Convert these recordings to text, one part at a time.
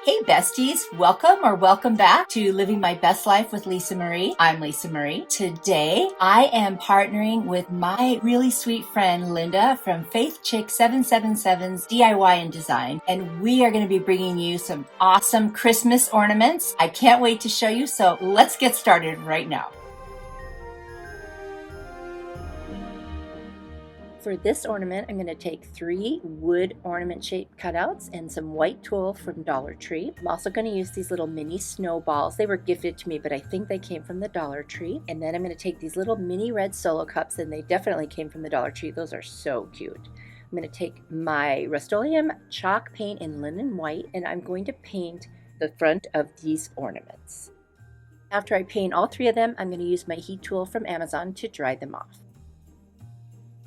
Hey besties, welcome back to Living My Best Life with Lisa Marie. I'm Lisa Marie. Today I am partnering with my really sweet friend Linda from Faythchik 777's DIY and Design, and we are going to be bringing you some awesome Christmas ornaments. I can't wait to show you, so let's get started right now. For this ornament, I'm going to take 3 wood ornament shaped cutouts and some white tulle from Dollar Tree. I'm also going to use these little mini snowballs. They were gifted to me, but I think they came from the Dollar Tree. And then I'm going to take these little mini red solo cups, and they definitely came from the Dollar Tree. Those are so cute. I'm going to take my Rust-Oleum chalk paint in linen white, and I'm going to paint the front of these ornaments. After I paint all 3 of them, I'm going to use my heat tool from Amazon to dry them off.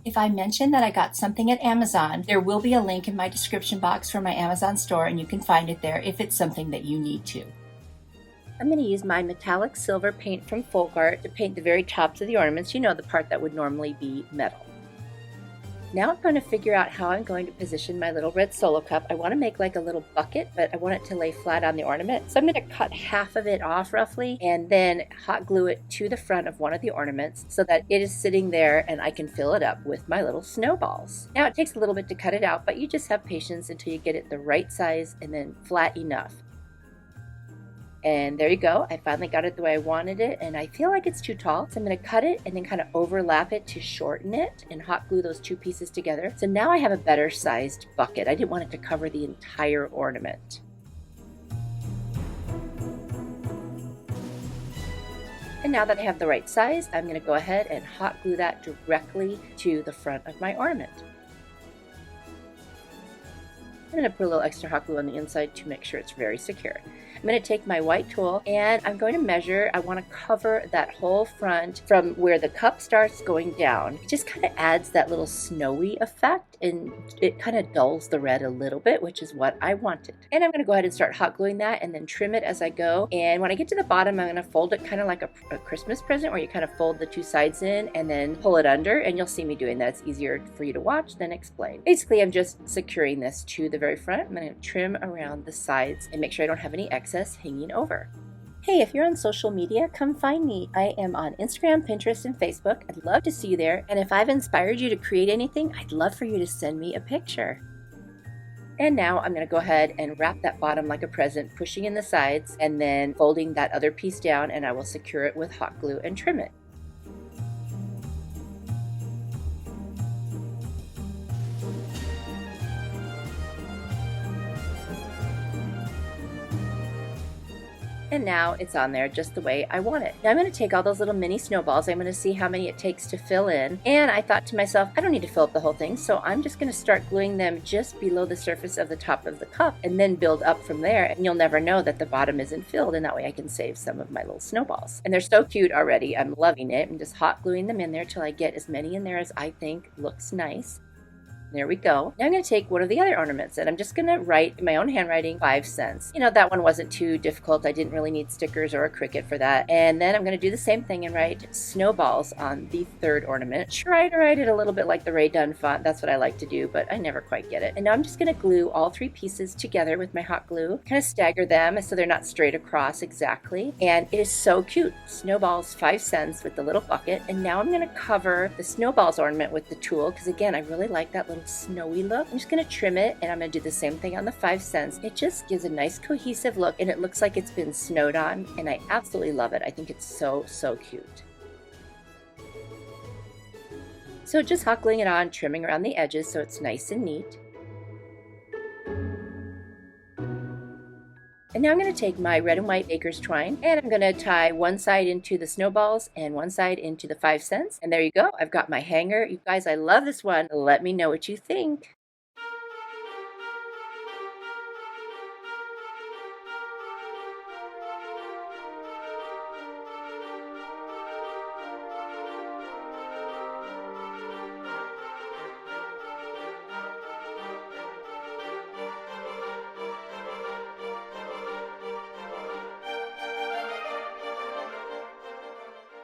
If I mention that I got something at Amazon, there will be a link in my description box for my Amazon store, and you can find it there if it's something that you need to. I'm going to use my metallic silver paint from Folk Art to paint the very tops of the ornaments, you know, the part that would normally be metal. Now I'm going to figure out how I'm going to position my little red solo cup. I want to make like a little bucket, but I want it to lay flat on the ornament. So I'm going to cut half of it off roughly and then hot glue it to the front of one of the ornaments so that it is sitting there and I can fill it up with my little snowballs. Now it takes a little bit to cut it out, but you just have patience until you get it the right size and then flat enough. And there you go. I finally got it the way I wanted it, and I feel like it's too tall. So I'm going to cut it and then kind of overlap it to shorten it and hot glue those 2 pieces together. So now I have a better sized bucket. I didn't want it to cover the entire ornament. And now that I have the right size, I'm going to go ahead and hot glue that directly to the front of my ornament. I'm going to put a little extra hot glue on the inside to make sure it's very secure. I'm going to take my white tool and I'm going to measure. I want to cover that whole front from where the cup starts going down. It just kind of adds that little snowy effect and it kind of dulls the red a little bit, which is what I wanted. And I'm going to go ahead and start hot gluing that and then trim it as I go. And when I get to the bottom, I'm going to fold it kind of like a Christmas present where you kind of fold the 2 sides in and then pull it under, and you'll see me doing that. It's easier for you to watch than explain. Basically, I'm just securing this to the very front. I'm going to trim around the sides and make sure I don't have any excess hanging over. Hey, if you're on social media, come find me. I am on Instagram, Pinterest, and Facebook. I'd love to see you there. And if I've inspired you to create anything, I'd love for you to send me a picture. And now I'm going to go ahead and wrap that bottom like a present, pushing in the sides and then folding that other piece down, and I will secure it with hot glue and trim it. And now it's on there just the way I want it. Now I'm going to take all those little mini snowballs. I'm going to see how many it takes to fill in. And I thought to myself, I don't need to fill up the whole thing. So I'm just going to start gluing them just below the surface of the top of the cup and then build up from there. And you'll never know that the bottom isn't filled. And that way I can save some of my little snowballs. And they're so cute already. I'm loving it. I'm just hot gluing them in there till I get as many in there as I think looks nice. There we go. Now I'm going to take one of the other ornaments and I'm just going to write in my own handwriting 5 cents. You know, that one wasn't too difficult. I didn't really need stickers or a Cricut for that. And then I'm going to do the same thing and write snowballs on the 3rd ornament. Try to write it a little bit like the Ray Dunn font. That's what I like to do, but I never quite get it. And now I'm just going to glue all 3 pieces together with my hot glue, kind of stagger them so they're not straight across exactly. And it is so cute. Snowballs, 5 cents with the little bucket. And now I'm going to cover the snowballs ornament with the tool because again, I really like that little snowy look. I'm just going to trim it and I'm going to do the same thing on the 5 cents. It just gives a nice cohesive look and it looks like it's been snowed on, and I absolutely love it. I think it's so cute. So just hot gluing it on, trimming around the edges so it's nice and neat. And now I'm going to take my red and white baker's twine and I'm going to tie one side into the snowballs and one side into the 5 cents. And there you go. I've got my hanger. You guys, I love this one. Let me know what you think.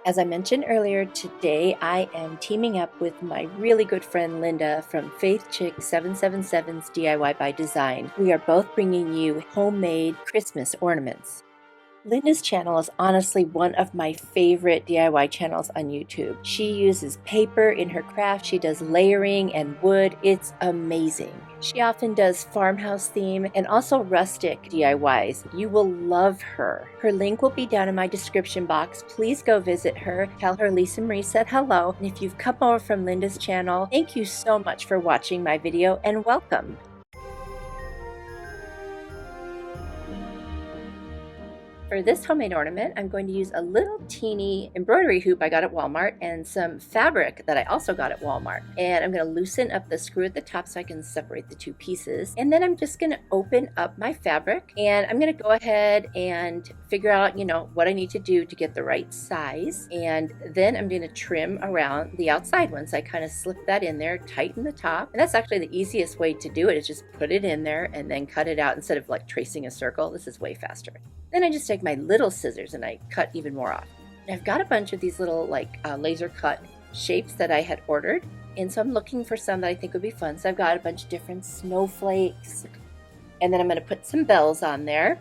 As I mentioned earlier, today I am teaming up with my really good friend Linda from Faythchik 777's DIY by Design. We are both bringing you homemade Christmas ornaments. Linda's channel is honestly one of my favorite DIY channels on YouTube. She uses paper in her craft, she does layering and wood. It's amazing. She often does farmhouse theme and also rustic DIYs. You will love her. Her link will be down in my description box. Please go visit her. Tell her Lisa Marie said hello. And if you've come over from Linda's channel, thank you so much for watching my video and welcome. For this homemade ornament, I'm going to use a little teeny embroidery hoop I got at Walmart and some fabric that I also got at Walmart. And I'm going to loosen up the screw at the top so I can separate the two pieces. And then I'm just going to open up my fabric and I'm going to go ahead and figure out, what I need to do to get the right size. And then I'm going to trim around the outside one. So I kind of slip that in there, tighten the top. And that's actually the easiest way to do it, is just put it in there and then cut it out instead of like tracing a circle. This is way faster. Then I just take my little scissors and I cut even more off. And I've got a bunch of these little laser cut shapes that I had ordered. And so I'm looking for some that I think would be fun. So I've got a bunch of different snowflakes. And then I'm going to put some bells on there.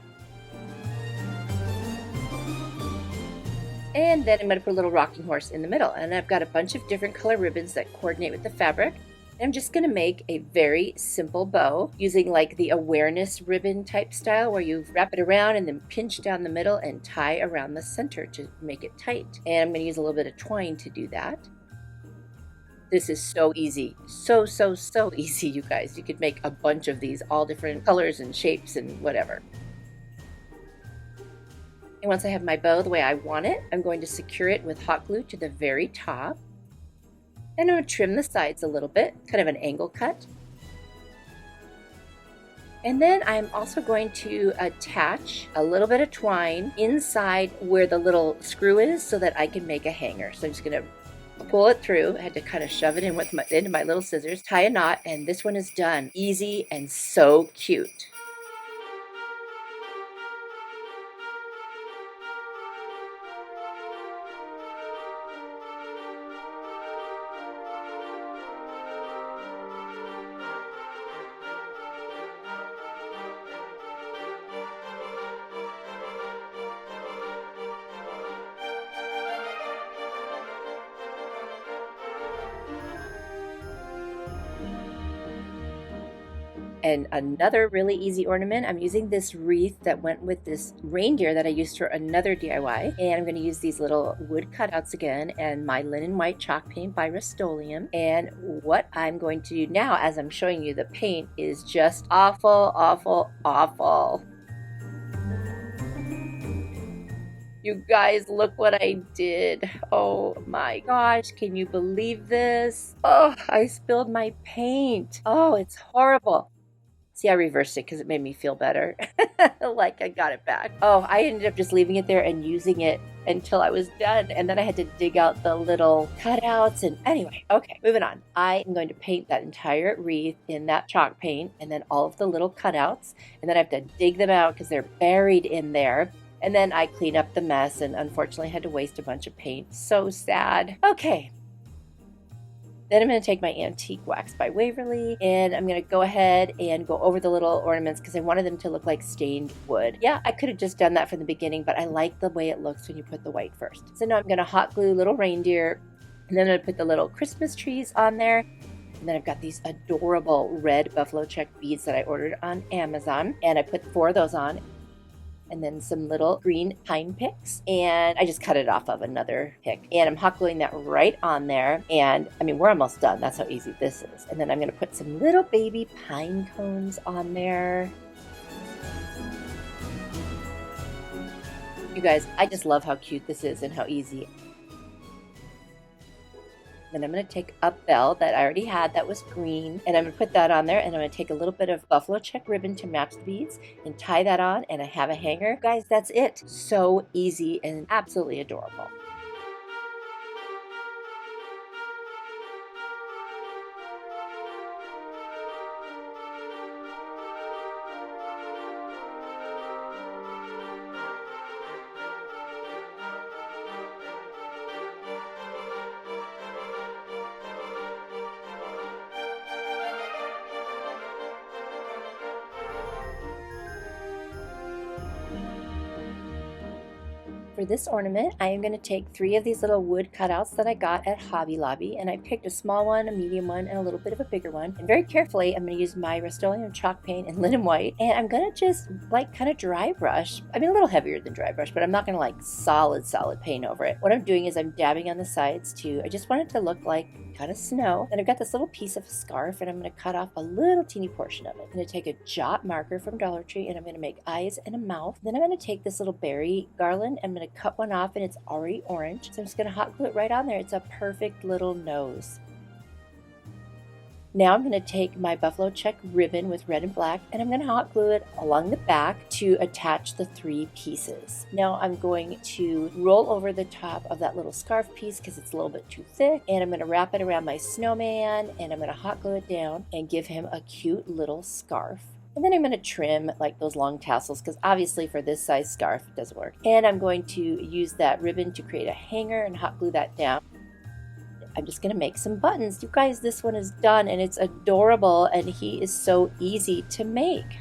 And then I'm going to put a little rocking horse in the middle. And I've got a bunch of different color ribbons that coordinate with the fabric. I'm just going to make a very simple bow using like the awareness ribbon type style, where you wrap it around and then pinch down the middle and tie around the center to make it tight. And I'm going to use a little bit of twine to do that. This is so easy. So easy, you guys. You could make a bunch of these, all different colors and shapes and whatever. And once I have my bow the way I want it, I'm going to secure it with hot glue to the very top. And I'm going to trim the sides a little bit, kind of an angle cut. And then I'm also going to attach a little bit of twine inside where the little screw is so that I can make a hanger. So I'm just going to pull it through. I had to kind of shove it in with into my little scissors, tie a knot, and this one is done. Easy and so cute. And another really easy ornament, I'm using this wreath that went with this reindeer that I used for another DIY. And I'm going to use these little wood cutouts again and my linen white chalk paint by Rust-Oleum. And what I'm going to do now, as I'm showing you the paint, is just awful. You guys, look what I did. Oh my gosh, can you believe this? Oh, I spilled my paint. Oh, it's horrible. See, I reversed it because it made me feel better. Like I got it back. Oh, I ended up just leaving it there and using it until I was done. And then I had to dig out the little cutouts. And anyway, okay, moving on. I am going to paint that entire wreath in that chalk paint and then all of the little cutouts. And then I have to dig them out because they're buried in there. And then I clean up the mess and unfortunately had to waste a bunch of paint. So sad. Okay. Then I'm going to take my antique wax by Waverly and I'm going to go ahead and go over the little ornaments because I wanted them to look like stained wood. Yeah, I could have just done that from the beginning, but I like the way it looks when you put the white first. So now I'm going to hot glue little reindeer and then I'm going to put the little Christmas trees on there. And then I've got these adorable red buffalo check beads that I ordered on Amazon and I put 4 of those on. And then some little green pine picks. And I just cut it off of another pick. And I'm hot gluing that right on there. And I mean, we're almost done. That's how easy this is. And then I'm going to put some little baby pine cones on there. You guys, I just love how cute this is and how easy. Then I'm going to take a bell that I already had that was green and I'm going to put that on there and I'm going to take a little bit of buffalo check ribbon to match the beads and tie that on and I have a hanger. Guys, that's it. So easy and absolutely adorable. For this ornament, I am going to take 3 of these little wood cutouts that I got at Hobby Lobby, and I picked a small one, a medium one, and a little bit of a bigger one. And very carefully, I'm going to use my Rust-Oleum chalk paint and linen white, and I'm going to just like kind of dry brush. I mean, a little heavier than dry brush, but I'm not going to like solid paint over it. What I'm doing is I'm dabbing on the sides too. I just want it to look like kind of snow. And I've got this little piece of a scarf, and I'm going to cut off a little teeny portion of it. I'm going to take a jot marker from Dollar Tree, and I'm going to make eyes and a mouth. Then I'm going to take this little berry garland. I'm going to cut one off, and it's already orange. So I'm just going to hot glue it right on there. It's a perfect little nose. Now I'm going to take my buffalo check ribbon with red and black, and I'm going to hot glue it along the back to attach the 3 pieces. Now I'm going to roll over the top of that little scarf piece because it's a little bit too thick, and I'm going to wrap it around my snowman, and I'm going to hot glue it down and give him a cute little scarf. And then I'm going to trim like those long tassels because obviously for this size scarf it doesn't work. And I'm going to use that ribbon to create a hanger and hot glue that down. I'm just going to make some buttons. You guys, this one is done and it's adorable, and he is so easy to make.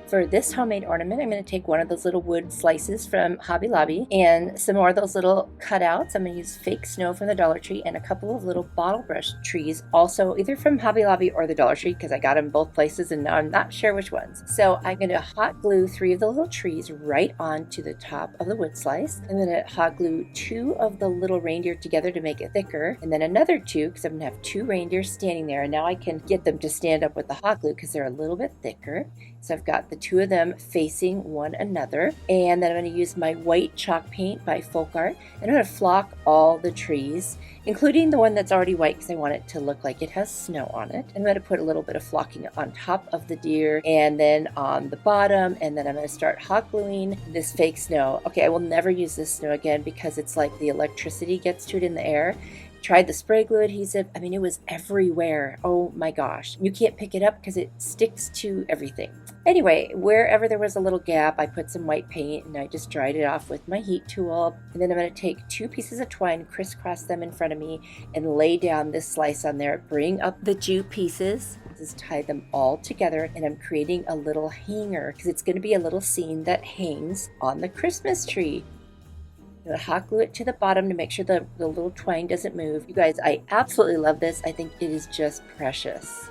For this homemade ornament, I'm going to take one of those little wood slices from Hobby Lobby and some more of those little cutouts. I'm going to use fake snow from the Dollar Tree and a couple of little bottle brush trees, also either from Hobby Lobby or the Dollar Tree because I got them both places and now I'm not sure which ones. So I'm going to hot glue 3 of the little trees right onto the top of the wood slice. I'm going to hot glue 2 of the little reindeer together to make it thicker, and then another 2 because I'm going to have 2 reindeer standing there, and now I can get them to stand up with the hot glue because they're a little bit thicker. So I've got the 2 of them facing one another, and then I'm going to use my white chalk paint by Folk Art, and I'm going to flock all the trees, including the one that's already white because I want it to look like it has snow on it. I'm going to put a little bit of flocking on top of the deer and then on the bottom, and then I'm going to start hot gluing this fake snow. Okay, I will never use this snow again because it's like the electricity gets to it in the air. Tried the spray glue adhesive. I mean, it was everywhere. Oh my gosh. You can't pick it up because it sticks to everything. Anyway, wherever there was a little gap, I put some white paint and I just dried it off with my heat tool. And then I'm going to take 2 pieces of twine, crisscross them in front of me, and lay down this slice on there. Bring up the 2 pieces. Just tie them all together, and I'm creating a little hanger because it's going to be a little scene that hangs on the Christmas tree. I'm going to hot glue it to the bottom to make sure the little twine doesn't move. You guys, I absolutely love this. I think it is just precious.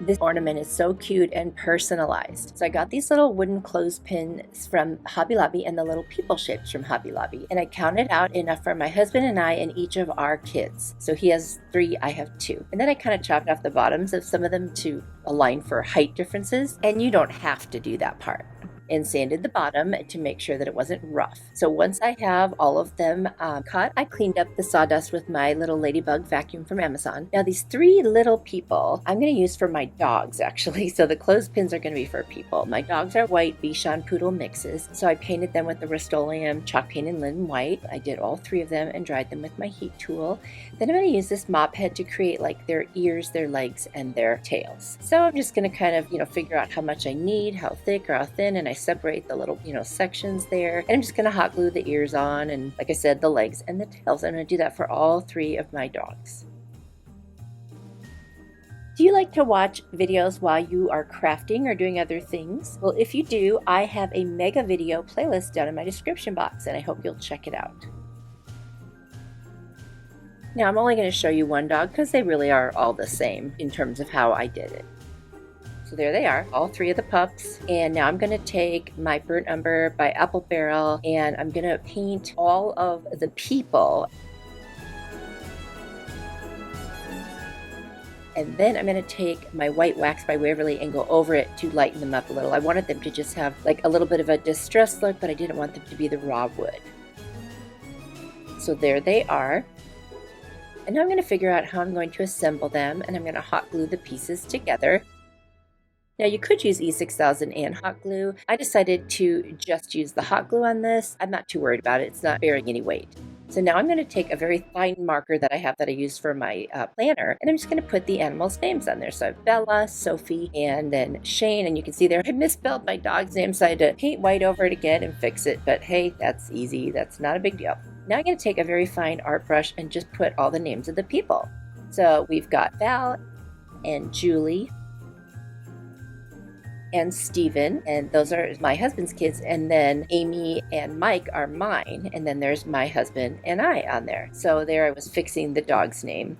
This ornament is so cute and personalized. So I got these little wooden clothespins from Hobby Lobby and the little people shapes from Hobby Lobby. And I counted out enough for my husband and I and each of our kids. So he has 3, I have 2. And then I kind of chopped off the bottoms of some of them to align for height differences. And you don't have to do that part. And sanded the bottom to make sure that it wasn't rough. So once I have all of them cut, I cleaned up the sawdust with my little ladybug vacuum from Amazon. Now these 3 little people I'm going to use for my dogs actually. So the clothespins are going to be for people. My dogs are white Bichon Poodle mixes. So I painted them with the Rust-Oleum chalk paint and linen white. I did all 3 of them and dried them with my heat tool. Then I'm going to use this mop head to create like their ears, their legs, and their tails. So I'm just going to kind of, figure out how much I need, how thick or how thin, and I separate the little, sections there. And I'm just going to hot glue the ears on and, like I said, the legs and the tails. I'm going to do that for all 3 of my dogs. Do you like to watch videos while you are crafting or doing other things? Well, if you do, I have a mega video playlist down in my description box, and I hope you'll check it out. Now, I'm only going to show you one dog because they really are all the same in terms of how I did it. So there they are, all 3 of the pups. And now I'm going to take my Burnt Umber by Apple Barrel, and I'm going to paint all of the people. And then I'm going to take my white wax by Waverly and go over it to lighten them up a little. I wanted them to just have like a little bit of a distressed look, but I didn't want them to be the raw wood. So there they are. And now I'm going to figure out how I'm going to assemble them, and I'm going to hot glue the pieces together. Now you could use E6000 and hot glue. I decided to just use the hot glue on this. I'm not too worried about it. It's not bearing any weight. So now I'm going to take a very fine marker that I have that I use for my planner, and I'm just going to put the animals' names on there. So I have Bella, Sophie, and then Shane. And you can see there I misspelled my dog's name, so I had to paint white over it again and fix it. But hey, that's easy. That's not a big deal. Now I'm going to take a very fine art brush and just put all the names of the people. So we've got Val and Julie and Steven, and those are my husband's kids, and then Amy and Mike are mine, and then there's my husband and I on there. So there I was fixing the dog's name.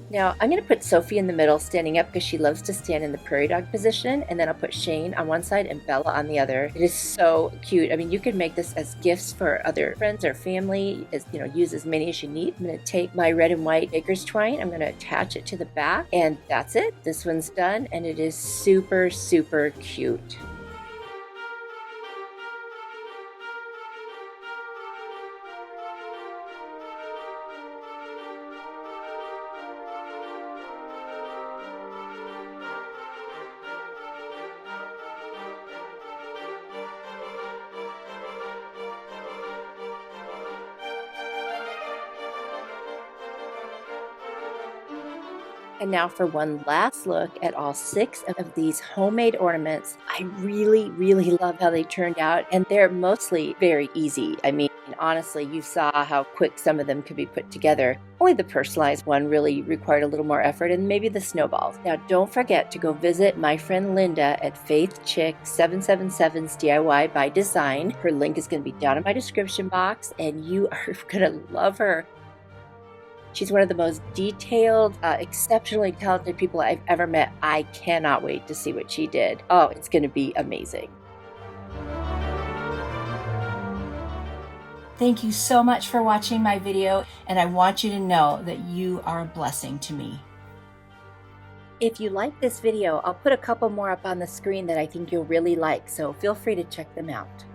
Now I'm going to put Sophie in the middle, standing up, because she loves to stand in the prairie dog position, and then I'll put Shane on one side and Bella on the other. It is so cute. I mean, you could make this as gifts for other friends or family, as use as many as you need. I'm going to take my red and white baker's twine, I'm going to attach it to the back, and that's it. This one's done, and it is super, super cute. And now for one last look at all 6 of these homemade ornaments. I really, really love how they turned out, and they're mostly very easy. I mean, honestly, you saw how quick some of them could be put together. Only the personalized one really required a little more effort, and maybe the snowballs. Now, don't forget to go visit my friend Linda at Faythchik 777's DIY by Design. Her link is going to be down in my description box, and you are going to love her. She's one of the most detailed, exceptionally talented people I've ever met. I cannot wait to see what she did. Oh, it's going to be amazing. Thank you so much for watching my video, and I want you to know that you are a blessing to me. If you like this video, I'll put a couple more up on the screen that I think you'll really like, so feel free to check them out.